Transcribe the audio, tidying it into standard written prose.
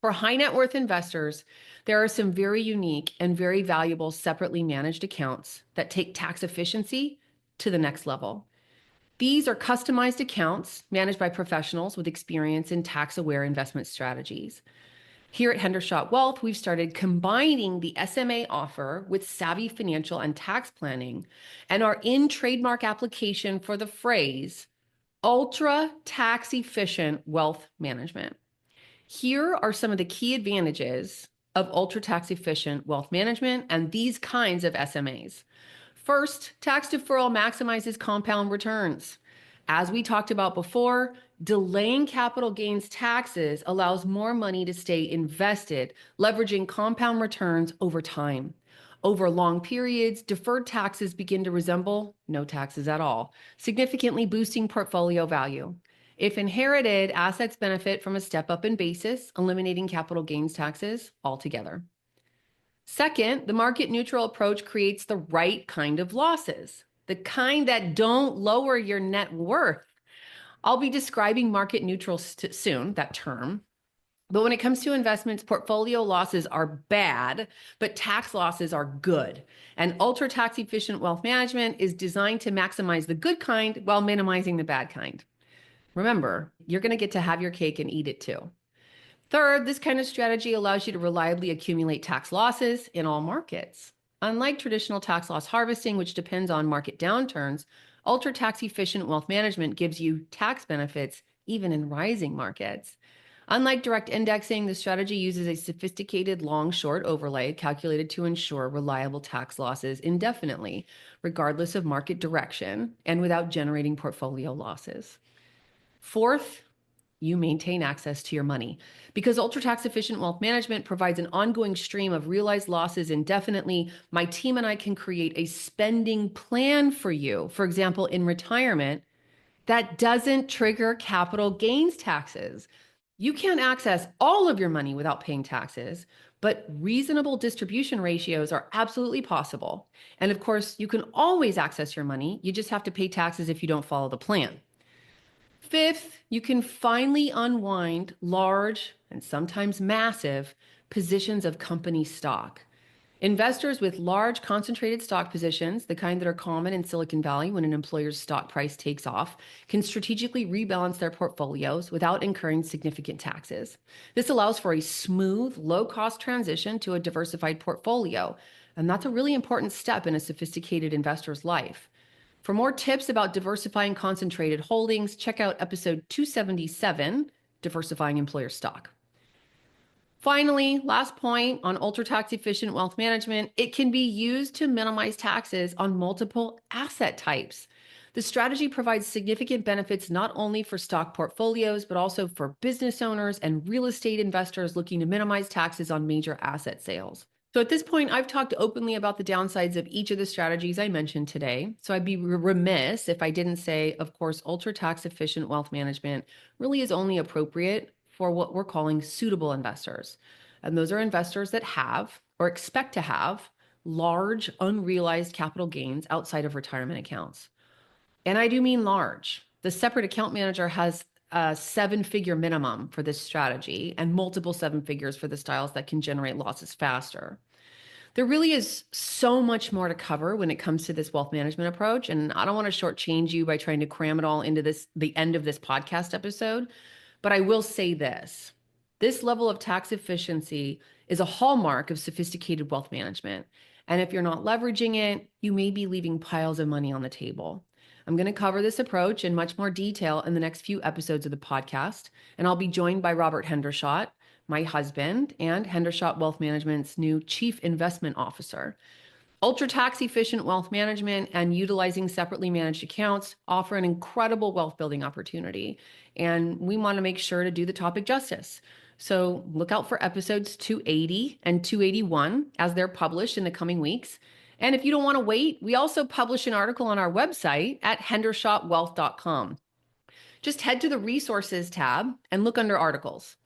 For high net worth investors, there are some very unique and very valuable separately managed accounts that take tax efficiency to the next level. These are customized accounts managed by professionals with experience in tax-aware investment strategies. Here at Hendershott Wealth, we've started combining the SMA offer with savvy financial and tax planning and are in trademark application for the phrase ultra tax efficient wealth management. Here are some of the key advantages of ultra tax efficient wealth management and these kinds of SMAs. First, tax deferral maximizes compound returns. As we talked about before, delaying capital gains taxes allows more money to stay invested, leveraging compound returns over time. Over long periods, deferred taxes begin to resemble no taxes at all, significantly boosting portfolio value. If inherited, assets benefit from a step up in basis, eliminating capital gains taxes altogether. Second, the market neutral approach creates the right kind of losses, the kind that don't lower your net worth. I'll be describing market neutral soon, that term. But when it comes to investments, portfolio losses are bad, but tax losses are good. And ultra tax efficient wealth management is designed to maximize the good kind while minimizing the bad kind. Remember, you're going to get to have your cake and eat it too. Third, this kind of strategy allows you to reliably accumulate tax losses in all markets. Unlike traditional tax loss harvesting, which depends on market downturns, ultra tax efficient wealth management gives you tax benefits even in rising markets. Unlike direct indexing, the strategy uses a sophisticated long-short overlay calculated to ensure reliable tax losses indefinitely, regardless of market direction and without generating portfolio losses. Fourth, you maintain access to your money. Because ultra tax efficient wealth management provides an ongoing stream of realized losses indefinitely, my team and I can create a spending plan for you, for example, in retirement, that doesn't trigger capital gains taxes. You can't access all of your money without paying taxes, but reasonable distribution ratios are absolutely possible. And of course, you can always access your money. You just have to pay taxes if you don't follow the plan. Fifth, you can finally unwind large and sometimes massive positions of company stock. Investors with large concentrated stock positions, the kind that are common in Silicon Valley when an employer's stock price takes off, can strategically rebalance their portfolios without incurring significant taxes. This allows for a smooth, low-cost transition to a diversified portfolio, and that's a really important step in a sophisticated investor's life. For more tips about diversifying concentrated holdings, check out episode 277, Diversifying Employer Stock. Finally, last point on ultra tax efficient wealth management, it can be used to minimize taxes on multiple asset types. The strategy provides significant benefits not only for stock portfolios, but also for business owners and real estate investors looking to minimize taxes on major asset sales. So at this point, I've talked openly about the downsides of each of the strategies I mentioned today. So I'd be remiss if I didn't say, of course, ultra tax efficient wealth management really is only appropriate for what we're calling suitable investors. And those are investors that have or expect to have large unrealized capital gains outside of retirement accounts. And I do mean large. The separate account manager has a 7-figure minimum for this strategy and multiple 7 figures for the styles that can generate losses faster. There really is so much more to cover when it comes to this wealth management approach, and I don't want to shortchange you by trying to cram it all into the end of this podcast episode, but I will say this. This level of tax efficiency is a hallmark of sophisticated wealth management, and if you're not leveraging it, you may be leaving piles of money on the table. I'm going to cover this approach in much more detail in the next few episodes of the podcast, and I'll be joined by Robert Hendershott, my husband, and Hendershott Wealth Management's new Chief Investment Officer. Ultra tax efficient wealth management and utilizing separately managed accounts offer an incredible wealth building opportunity, and we want to make sure to do the topic justice. So look out for episodes 280 and 281 as they're published in the coming weeks. And if you don't want to wait, we also publish an article on our website at hendershottwealth.com. Just head to the resources tab and look under articles.